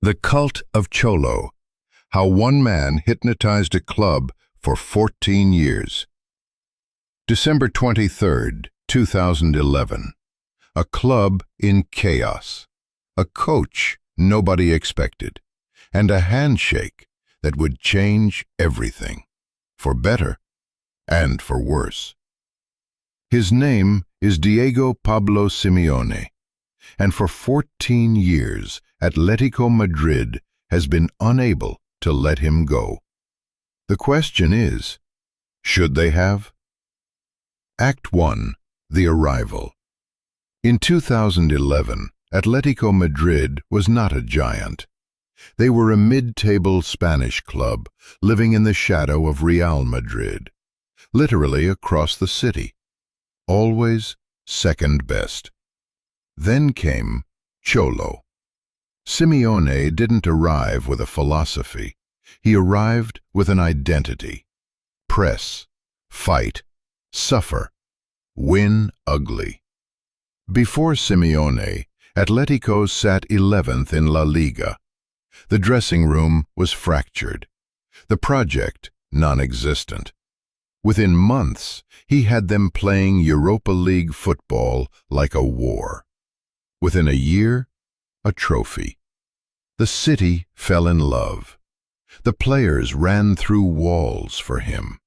The Cult of Cholo, How One Man Hypnotized a Club for 14 Years. December 23rd, 2011. A club in chaos. A coach nobody expected. And a handshake that would change everything. For better and for worse. His name is Diego Pablo Simeone. And for 14 years, Atletico Madrid has been unable to let him go. The question is, should they have? Act 1. The Arrival. In 2011, Atletico Madrid was not a giant. They were a mid-table Spanish club living in the shadow of Real Madrid, literally across the city, always second best. Then came Cholo. Simeone didn't arrive with a philosophy. He arrived with an identity. Press, fight, suffer, win ugly. Before Simeone, Atletico sat 11th in La Liga. The dressing room was fractured. The project non-existent. Within months, he had them playing Europa League football like a war. Within a year, a trophy. The city fell in love. The players ran through walls for him.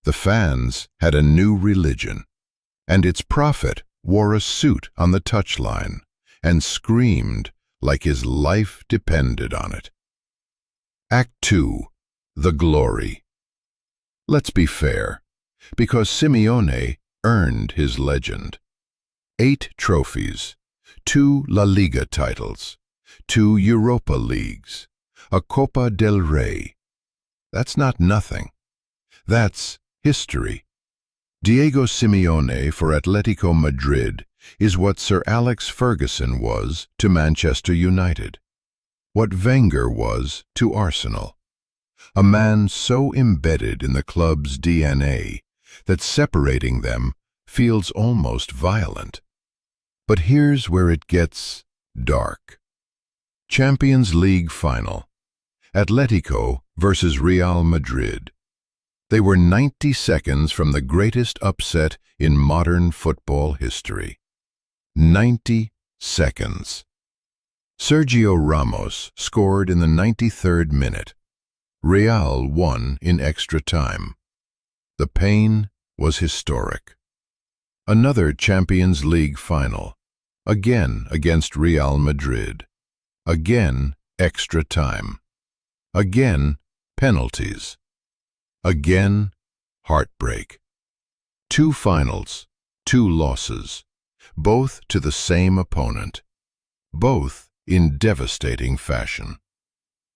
The fans had a new religion, and its prophet wore a suit on the touchline and screamed like his life depended on it. Act 2. The Glory. Let's be fair, because Simeone earned his legend. 8 trophies, 2 La Liga titles, 2 Europa Leagues, a Copa del Rey. That's not nothing. That's history. Diego Simeone for Atletico Madrid is what Sir Alex Ferguson was to Manchester United, what Wenger was to Arsenal. A man so embedded in the club's DNA that separating them feels almost violent. But here's where it gets dark. Champions League Final. Atletico versus Real Madrid. They were 90 seconds from the greatest upset in modern football history. 90 seconds. Sergio Ramos scored in the 93rd minute. Real won in extra time. The pain was historic. Another Champions League final. Again against Real Madrid. Again extra time. Again penalties. Again heartbreak. 2 finals, 2 losses, both to the same opponent, both in devastating fashion.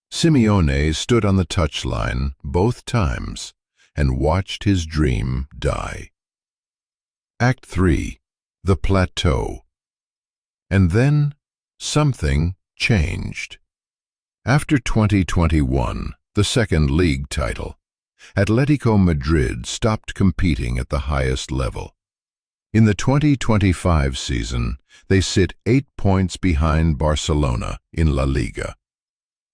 Simeone stood on the touchline both times and watched his dream die. Act 3. The Plateau. And then something changed. After 2021, the second league title, Atletico Madrid stopped competing at the highest level. In the 2025 season, they sit 8 points behind Barcelona in La Liga.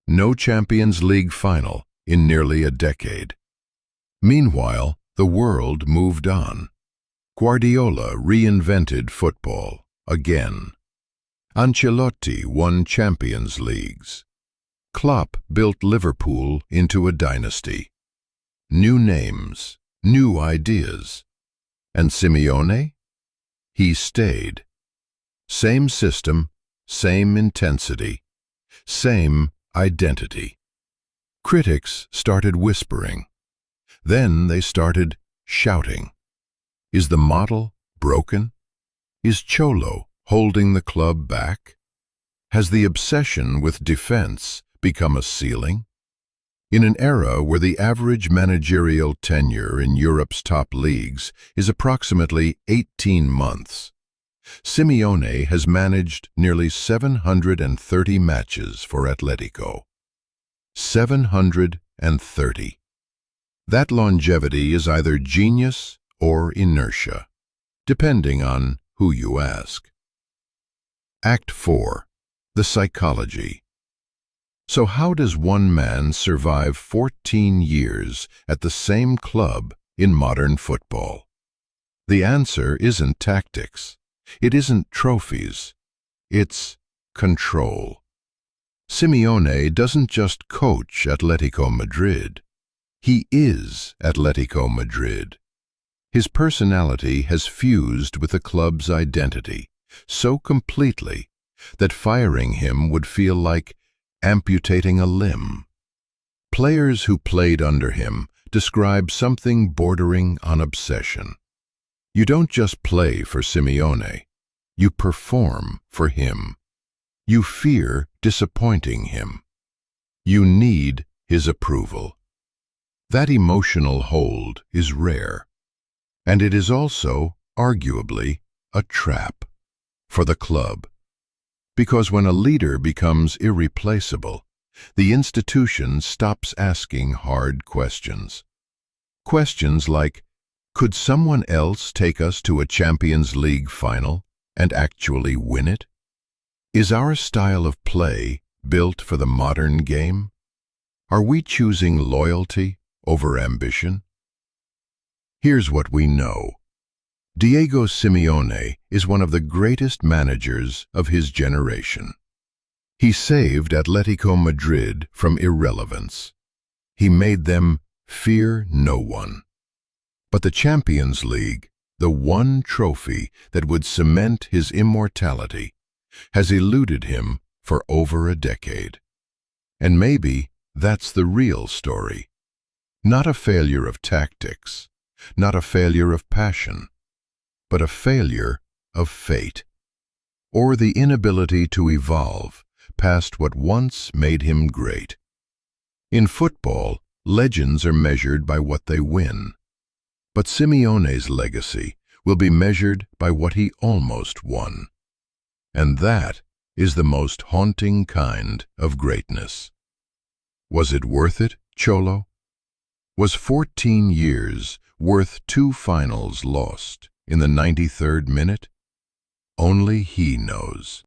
No Champions League final in nearly a decade. Meanwhile, the world moved on. Guardiola reinvented football again. Ancelotti won Champions Leagues. Klopp built Liverpool into a dynasty. New names, new ideas. And Simeone? He stayed. Same system, same intensity, same identity. Critics started whispering. Then they started shouting. Is the model broken? Is Cholo holding the club back? Has the obsession with defense become a ceiling? In an era where the average managerial tenure in Europe's top leagues is approximately 18 months, Simeone has managed nearly 730 matches for Atletico. 730. That longevity is either genius or inertia, depending on who you ask. Act 4. The Psychology. So how does one man survive 14 years at the same club in modern football? The answer isn't tactics. It isn't trophies. It's control. Simeone doesn't just coach Atletico Madrid. He is Atletico Madrid. His personality has fused with the club's identity so completely that firing him would feel like amputating a limb. Players who played under him describe something bordering on obsession. You don't just play for Simeone, you perform for him. You fear disappointing him. You need his approval. That emotional hold is rare, and it is also, arguably, a trap for the club. Because when a leader becomes irreplaceable, the institution stops asking hard questions. Questions like, could someone else take us to a Champions League final and actually win it? Is our style of play built for the modern game? Are we choosing loyalty over ambition? Here's what we know. Diego Simeone is one of the greatest managers of his generation. He saved Atletico Madrid from irrelevance. He made them fear no one. But the Champions League, the one trophy that would cement his immortality, has eluded him for over a decade. And maybe that's the real story. Not a failure of tactics, not a failure of passion, but a failure of fate, or the inability to evolve past what once made him great. In football, legends are measured by what they win, but Simeone's legacy will be measured by what he almost won. And that is the most haunting kind of greatness. Was it worth it, Cholo? Was 14 years worth 2 finals lost in the 93rd minute? Only he knows.